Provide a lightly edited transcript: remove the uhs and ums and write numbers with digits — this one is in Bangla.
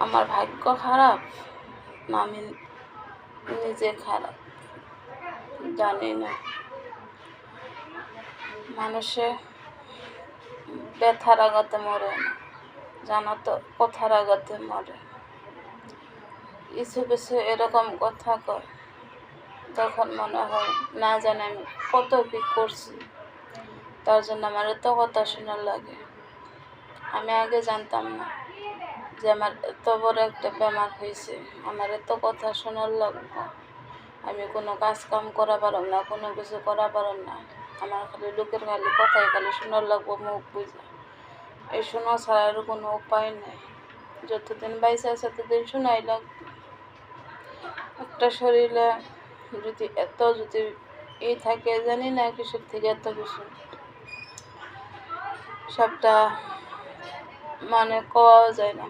আমার ভাগ্য খারাপ না আমি নিজে খারাপ জানি না। মানুষে ব্যথার আঘাতে মরে না, জানো তো, কথার আঘাতে মরে। কিছু কিছু এরকম কথা কয়, তখন মনে হয় না জানি আমি কত কি করছি, তার জন্য আমার এত কথা শোনার লাগে। আমি আগে জানতাম না যে আমার এত বড় একটা বেমার হয়েছে, আমার এত কথা শোনার লাগবে। আমি কোনো কাজ কাম করা পারম না, কোনো কিছু করা পারম না। আমার খালি লোকের খালি কথাই খালি শোনার লাগবো মুখ বুঝে। এই শোনা ছাড়া আর কোনো উপায় নেই। যতদিন বাইসে আছে ততদিন শোনাই লাগবে। একটা শরীরে যদি এত যদি থাকে, জানি না কিসের থেকে এত কিছু, সবটা মানে কওয়া যায় না।